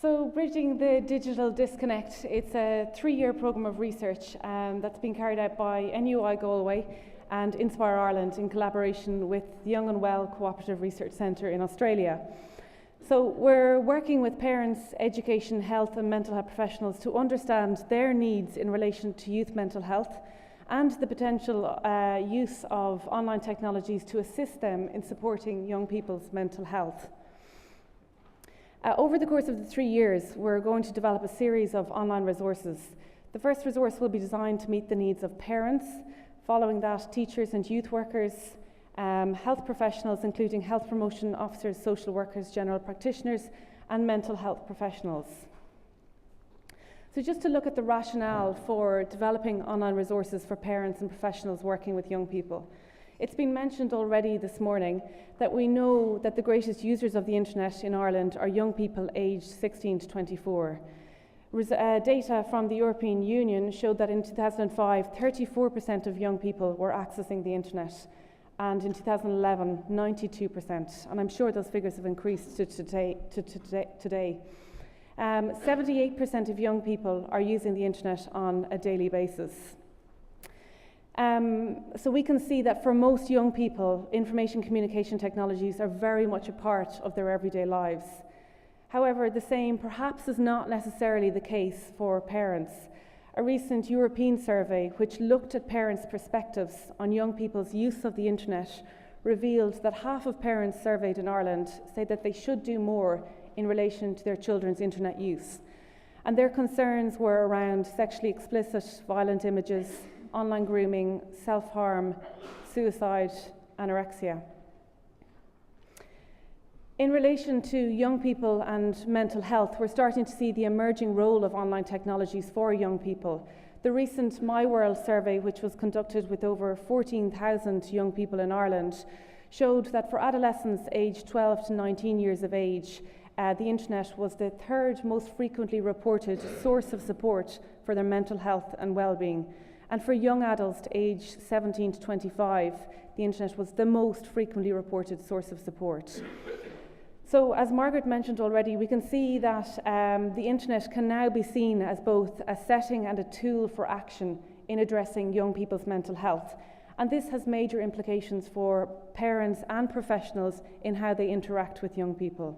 So Bridging the Digital Disconnect, it's a 3-year programme of research that's been carried out by NUI Galway and Inspire Ireland in collaboration with the Young and Well Cooperative Research Centre in Australia. So we're working with parents, education, health and mental health professionals to understand their needs in relation to youth mental health and the potential use of online technologies to assist them in supporting young people's mental health. Over the course of the 3 years, we're going to develop a series of online resources. The first resource will be designed to meet the needs of parents, following that teachers and youth workers, health professionals including health promotion officers, social workers, general practitioners and mental health professionals. So just to look at the rationale for developing online resources for parents and professionals working with young people. It's been mentioned already this morning that we know that the greatest users of the internet in Ireland are young people aged 16 to 24. Data from the European Union showed that in 2005, 34% of young people were accessing the internet, and in 2011, 92%. And I'm sure those figures have increased to today. 78% of young people are using the internet on a daily basis. So we can see that for most young people, information communication technologies are very much a part of their everyday lives. However, the same perhaps is not necessarily the case for parents. A recent European survey, which looked at parents' perspectives on young people's use of the internet, revealed that half of parents surveyed in Ireland say that they should do more in relation to their children's internet use. And their concerns were around sexually explicit, violent images, online grooming, self-harm, suicide, anorexia. In relation to young people and mental health, we're starting to see the emerging role of online technologies for young people. The recent My World survey, which was conducted with over 14,000 young people in Ireland, showed that for adolescents aged 12 to 19 years of age, the internet was the third most frequently reported source of support for their mental health and well-being. And for young adults aged 17 to 25, the internet was the most frequently reported source of support. So, as Margaret mentioned already, we can see that the internet can now be seen as both a setting and a tool for action in addressing young people's mental health. And this has major implications for parents and professionals in how they interact with young people.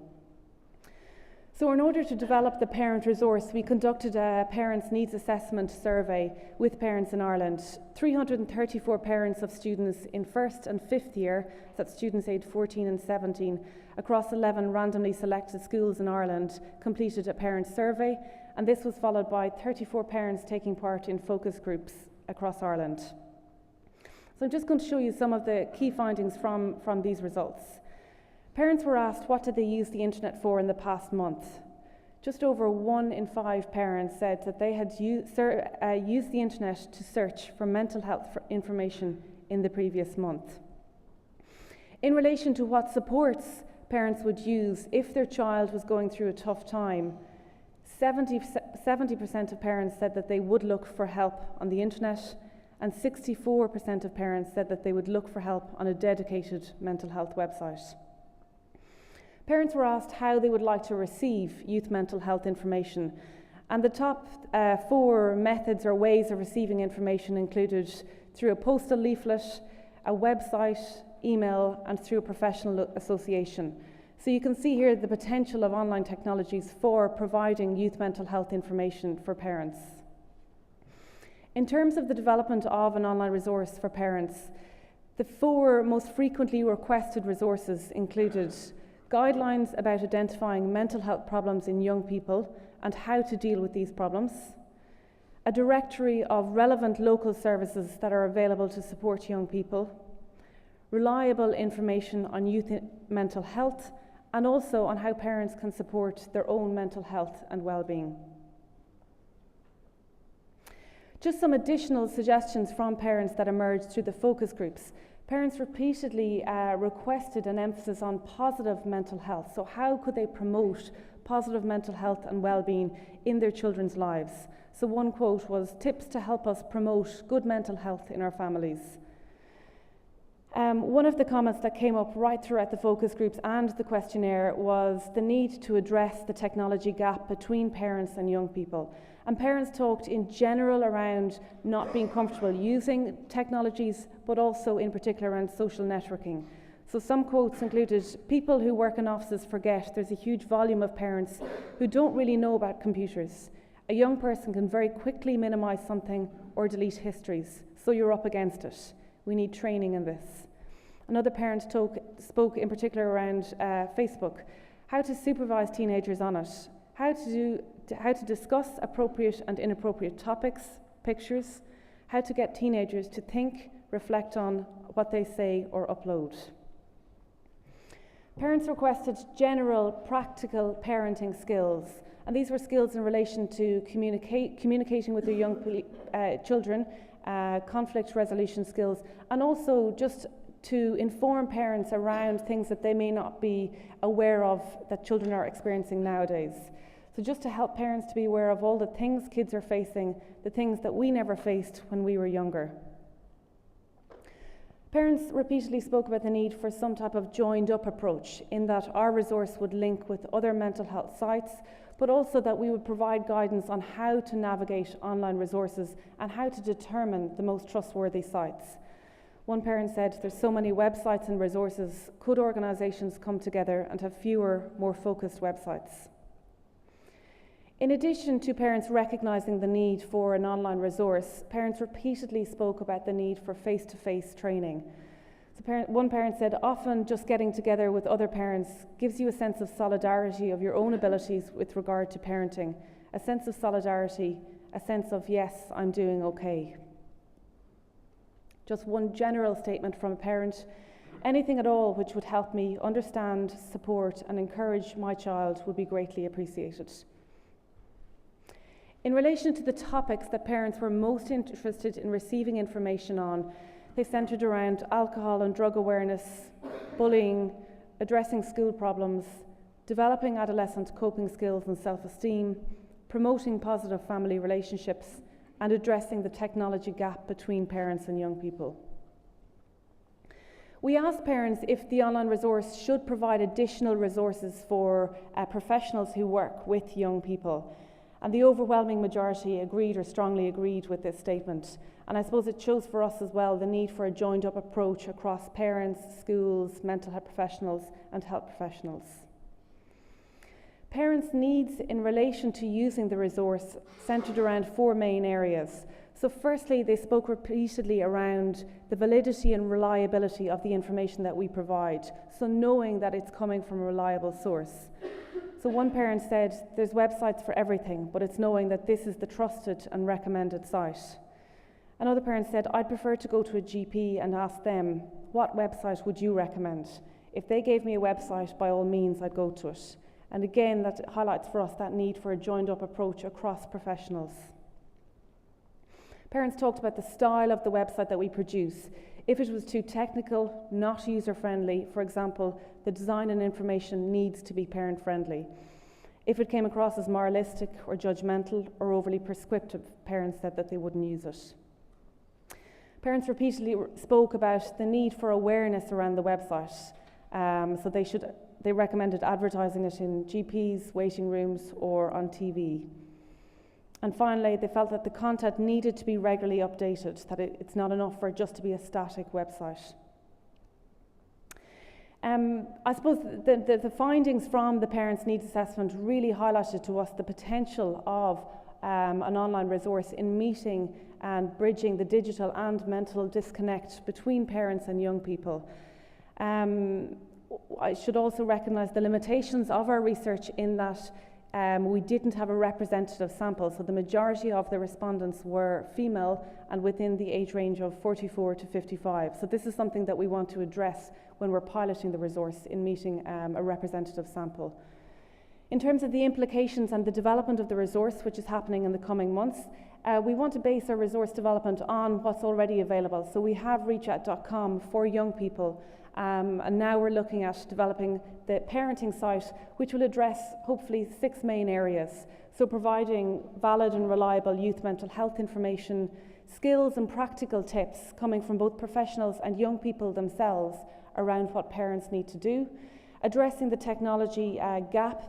So in order to develop the parent resource, we conducted a parents' needs assessment survey with parents in Ireland. 334 parents of students in first and fifth year, that's students aged 14 and 17, across 11 randomly selected schools in Ireland, completed a parent survey, and this was followed by 34 parents taking part in focus groups across Ireland. So I'm just going to show you some of the key findings from these results. Parents were asked what did they use the internet for in the past month. Just over 1 in 5 parents said that they had used the internet to search for mental health information in the previous month. In relation to what supports parents would use if their child was going through a tough time, 70% of parents said that they would look for help on the internet, and 64% of parents said that they would look for help on a dedicated mental health website. Parents were asked how they would like to receive youth mental health information, and the top 4 methods or ways of receiving information included through a postal leaflet, a website, email, and through a professional association. So you can see here the potential of online technologies for providing youth mental health information for parents. In terms of the development of an online resource for parents, the 4 most frequently requested resources included guidelines about identifying mental health problems in young people and how to deal with these problems, a directory of relevant local services that are available to support young people, reliable information on youth mental health, and also on how parents can support their own mental health and well-being. Just some additional suggestions from parents that emerged through the focus groups. Parents repeatedly requested an emphasis on positive mental health. So how could they promote positive mental health and well-being in their children's lives? So one quote was, "Tips to help us promote good mental health in our families." One of the comments that came up right throughout the focus groups and the questionnaire was the need to address the technology gap between parents and young people. And parents talked in general around not being comfortable using technologies, but also in particular around social networking. So some quotes included, "People who work in offices forget there's a huge volume of parents who don't really know about computers. A young person can very quickly minimize something or delete histories, so you're up against it. We need training in this." Another parent spoke in particular around Facebook, how to supervise teenagers on it, how to discuss appropriate and inappropriate topics, pictures, how to get teenagers to think, reflect on what they say or upload. Parents requested general practical parenting skills, and these were skills in relation to communicating with their young children, conflict resolution skills, and also just to inform parents around things that they may not be aware of that children are experiencing nowadays. So just to help parents to be aware of all the things kids are facing, the things that we never faced when we were younger. Parents repeatedly spoke about the need for some type of joined-up approach, in that our resource would link with other mental health sites, but also that we would provide guidance on how to navigate online resources and how to determine the most trustworthy sites. One parent said, "There's so many websites and resources. Could organisations come together and have fewer, more focused websites?" In addition to parents recognising the need for an online resource, parents repeatedly spoke about the need for face-to-face training. So one parent said, "Often just getting together with other parents gives you a sense of solidarity of your own abilities with regard to parenting, a sense of solidarity, a sense of, yes, I'm doing okay." Just one general statement from a parent, "Anything at all which would help me understand, support and encourage my child would be greatly appreciated." In relation to the topics that parents were most interested in receiving information on, they centred around alcohol and drug awareness, bullying, addressing school problems, developing adolescent coping skills and self-esteem, promoting positive family relationships, and addressing the technology gap between parents and young people. We asked parents if the online resource should provide additional resources for professionals who work with young people. And the overwhelming majority agreed or strongly agreed with this statement. And I suppose it shows for us as well the need for a joined-up approach across parents, schools, mental health professionals and health professionals. Parents' needs in relation to using the resource centred around four main areas. So firstly, they spoke repeatedly around the validity and reliability of the information that we provide, so knowing that it's coming from a reliable source. So one parent said, "There's websites for everything, but it's knowing that this is the trusted and recommended site." Another parent said, "I'd prefer to go to a GP and ask them, what website would you recommend? If they gave me a website, by all means, I'd go to it." And again, that highlights for us that need for a joined-up approach across professionals. Parents talked about the style of the website that we produce. If it was too technical, not user-friendly, for example, the design and information needs to be parent-friendly. If it came across as moralistic or judgmental or overly prescriptive, parents said that they wouldn't use it. Parents repeatedly spoke about the need for awareness around the website. So they recommended advertising it in GPs, waiting rooms, or on TV. And finally, they felt that the content needed to be regularly updated, that it's not enough for it just to be a static website. I suppose the findings from the Parents' Needs Assessment really highlighted to us the potential of an online resource in meeting and bridging the digital and mental disconnect between parents and young people. I should also recognise the limitations of our research in that we didn't have a representative sample, so the majority of the respondents were female and within the age range of 44 to 55. So this is something that we want to address when we're piloting the resource in meeting a representative sample. In terms of the implications and the development of the resource, which is happening in the coming months, we want to base our resource development on what's already available. So we have reachout.com for young people, and now we're looking at developing the parenting site, which will address hopefully 6 main areas. So providing valid and reliable youth mental health information, skills and practical tips coming from both professionals and young people themselves around what parents need to do, addressing the technology gap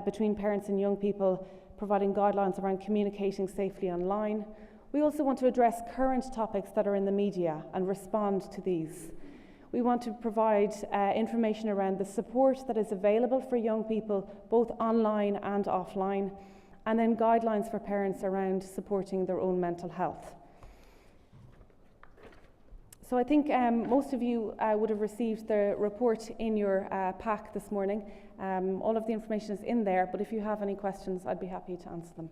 between parents and young people, providing guidelines around communicating safely online. We also want to address current topics that are in the media and respond to these. We want to provide information around the support that is available for young people, both online and offline, and then guidelines for parents around supporting their own mental health. So I think most of you would have received the report in your pack this morning. All of the information is in there, but if you have any questions, I'd be happy to answer them.